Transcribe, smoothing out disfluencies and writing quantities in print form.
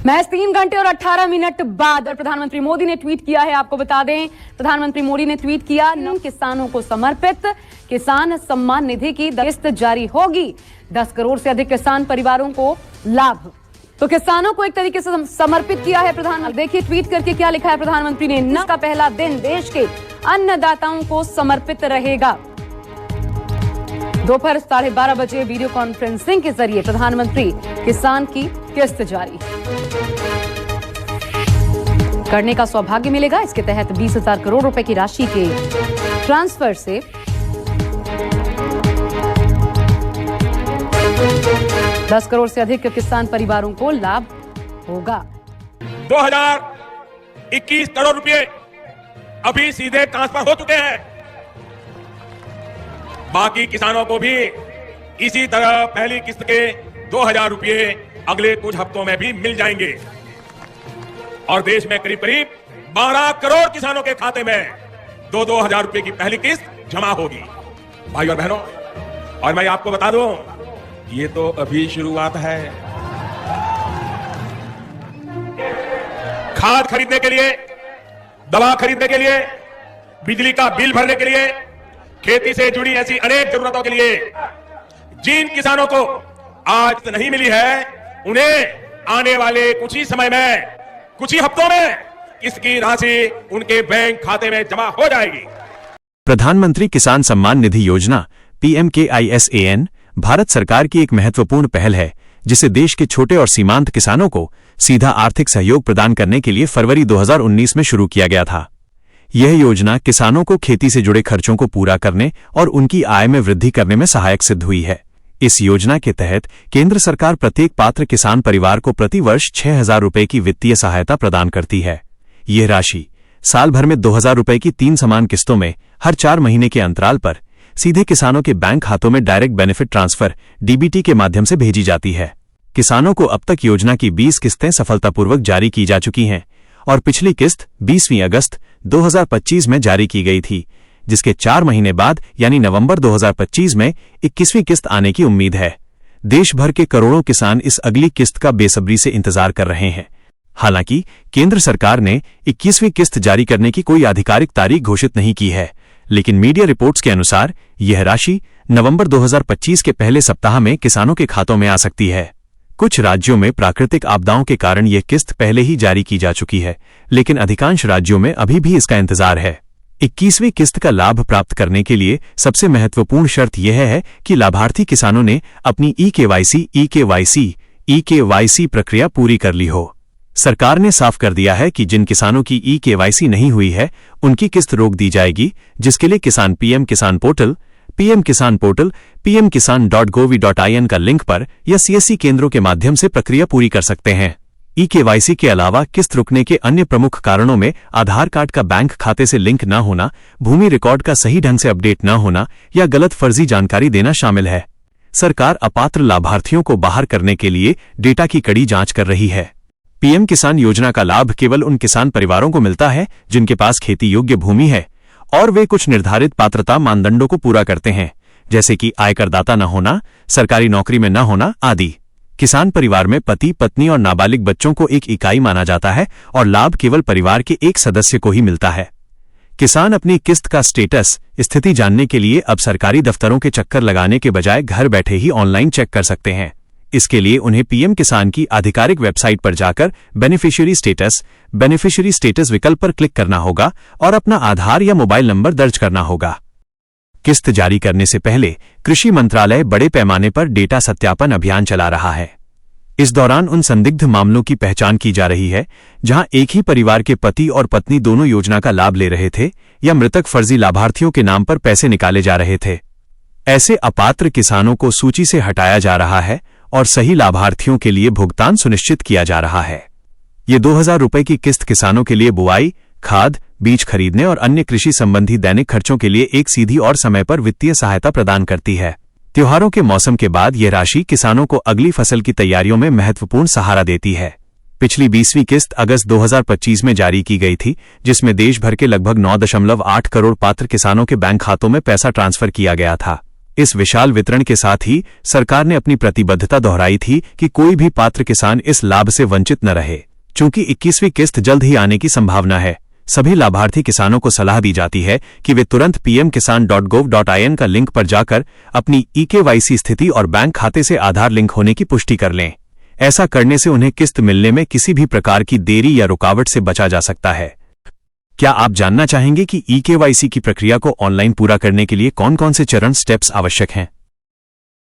महज 3 घंटे और 18 मिनट बाद प्रधानमंत्री मोदी ने ट्वीट किया है। आपको बता दें, प्रधानमंत्री मोदी ने ट्वीट किया, किसानों को समर्पित किसान सम्मान निधि की किस्त जारी होगी। 10 करोड़ से अधिक किसान परिवारों को लाभ। तो किसानों को एक तरीके से समर्पित किया है प्रधानमंत्री। देखिए ट्वीट करके क्या लिखा है प्रधानमंत्री ने। न का पहला दिन देश के अन्नदाताओं को समर्पित रहेगा। दोपहर 12:30 बजे वीडियो कॉन्फ्रेंसिंग के जरिए प्रधानमंत्री किसान की किस्त जारी करने का सौभाग्य मिलेगा। इसके तहत 20,000 करोड़ रुपए की राशि के ट्रांसफर से 10 करोड़ से अधिक किसान परिवारों को लाभ होगा। 2021 करोड़ रुपए अभी सीधे ट्रांसफर हो चुके हैं। बाकी किसानों को भी इसी तरह पहली किस्त के 2,000 रुपए अगले कुछ हफ्तों में भी मिल जाएंगे और देश में करीब करीब 12 करोड़ किसानों के खाते में 2,000 रुपए की पहली किस्त जमा होगी। भाई और बहनों, और मैं आपको बता दूं, ये तो अभी शुरुआत है। खाद खरीदने के लिए, दवा खरीदने के लिए, बिजली का बिल भरने के लिए, खेती से जुड़ी ऐसी अनेक जरूरतों के लिए जिन किसानों को आज नहीं मिली है, उन्हें आने वाले कुछ ही समय में, कुछ ही हफ्तों में इसकी राशि उनके बैंक खाते में जमा हो जाएगी। प्रधानमंत्री किसान सम्मान निधि योजना PMKISAN भारत सरकार की एक महत्वपूर्ण पहल है, जिसे देश के छोटे और सीमांत किसानों को सीधा आर्थिक सहयोग प्रदान करने के लिए फरवरी 2019 में शुरू किया गया था। यह योजना किसानों को खेती से जुड़े खर्चों को पूरा करने और उनकी आय में वृद्धि करने में सहायक सिद्ध हुई है। इस योजना के तहत केंद्र सरकार प्रत्येक पात्र किसान परिवार को प्रति वर्ष 6,000 रुपए की वित्तीय सहायता प्रदान करती है। यह राशि साल भर में 2,000 रुपए की 3 समान किस्तों में हर 4 महीने के अंतराल पर सीधे किसानों के बैंक खातों में डायरेक्ट बेनिफिट ट्रांसफर DBT के माध्यम से भेजी जाती है। किसानों को अब तक योजना की 20 किस्तें सफलतापूर्वक जारी की जा चुकी हैं और पिछली किस्त 20वीं अगस्त 2025 में जारी की गई थी, जिसके 4 महीने बाद यानी नवंबर 2025 में 21वीं किस्त आने की उम्मीद है। देश भर के करोड़ों किसान इस अगली किस्त का बेसब्री से इंतजार कर रहे हैं। हालांकि केंद्र सरकार ने 21वीं किस्त जारी करने की कोई आधिकारिक तारीख घोषित नहीं की है, लेकिन मीडिया रिपोर्ट्स के अनुसार यह राशि नवंबर 2025 के पहले सप्ताह में किसानों के खातों में आ सकती है। कुछ राज्यों में प्राकृतिक आपदाओं के कारण यह किस्त पहले ही जारी की जा चुकी है, लेकिन अधिकांश राज्यों में अभी भी इसका इंतजार है। 21वीं किस्त का लाभ प्राप्त करने के लिए सबसे महत्वपूर्ण शर्त यह है कि लाभार्थी किसानों ने अपनी EKYC प्रक्रिया पूरी कर ली हो। सरकार ने साफ कर दिया है कि जिन किसानों की EKYC नहीं हुई है, उनकी किस्त रोक दी जाएगी, जिसके लिए किसान PM किसान पोर्टल, pmkisan.gov.in का लिंक पर या CSC केंद्रों के माध्यम से प्रक्रिया पूरी कर सकते हैं। EKYC के अलावा किस्त रुकने के अन्य प्रमुख कारणों में आधार कार्ड का बैंक खाते से लिंक न होना, भूमि रिकॉर्ड का सही ढंग से अपडेट न होना या गलत फर्जी जानकारी देना शामिल है। सरकार अपात्र लाभार्थियों को बाहर करने के लिए डेटा की कड़ी जांच कर रही है। PM किसान योजना का लाभ केवल उन किसान परिवारों को मिलता है जिनके पास खेती योग्य भूमि है और वे कुछ निर्धारित पात्रता मानदंडों को पूरा करते हैं, जैसे कि आयकरदाता न होना, सरकारी नौकरी में न होना आदि। किसान परिवार में पति, पत्नी और नाबालिग बच्चों को एक इकाई माना जाता है और लाभ केवल परिवार के एक सदस्य को ही मिलता है। किसान अपनी किस्त का स्टेटस स्थिति जानने के लिए अब सरकारी दफ्तरों के चक्कर लगाने के बजाय घर बैठे ही ऑनलाइन चेक कर सकते हैं। इसके लिए उन्हें PM किसान की आधिकारिक वेबसाइट पर जाकर बेनिफिशियरी स्टेटस विकल्प पर क्लिक करना होगा और अपना आधार या मोबाइल नंबर दर्ज करना होगा। किस्त जारी करने से पहले कृषि मंत्रालय बड़े पैमाने पर डेटा सत्यापन अभियान चला रहा है। इस दौरान उन संदिग्ध मामलों की पहचान की जा रही है जहां एक ही परिवार के पति और पत्नी दोनों योजना का लाभ ले रहे थे या मृतक फर्जी लाभार्थियों के नाम पर पैसे निकाले जा रहे थे। ऐसे अपात्र किसानों को सूची से हटाया जा रहा है और सही लाभार्थियों के लिए भुगतान सुनिश्चित किया जा रहा है। ये 2,000 रुपए की किस्त किसानों के लिए बुआई, खाद, बीज खरीदने और अन्य कृषि संबंधी दैनिक खर्चों के लिए एक सीधी और समय पर वित्तीय सहायता प्रदान करती है। त्योहारों के मौसम के बाद यह राशि किसानों को अगली फसल की तैयारियों में महत्वपूर्ण सहारा देती है। पिछली 20वीं किस्त अगस्त 2025 में जारी की गई थी, जिसमें देश भर के लगभग 9.8 करोड़ पात्र किसानों के बैंक खातों में पैसा ट्रांसफर किया गया था। इस विशाल वितरण के साथ ही सरकार ने अपनी प्रतिबद्धता दोहराई थी कि कोई भी पात्र किसान इस लाभ से वंचित न रहे। चूंकि 21वीं किस्त जल्द ही आने की संभावना है, सभी लाभार्थी किसानों को सलाह दी जाती है कि वे तुरंत pmkisan.gov.in का लिंक पर जाकर अपनी eKYC स्थिति और बैंक खाते से आधार लिंक होने की पुष्टि कर लें। ऐसा करने से उन्हें किस्त मिलने में किसी भी प्रकार की देरी या रुकावट से बचा जा सकता है। क्या आप जानना चाहेंगे कि eKYC की प्रक्रिया को ऑनलाइन पूरा करने के लिए कौन-कौन से चरण स्टेप्स आवश्यक हैं?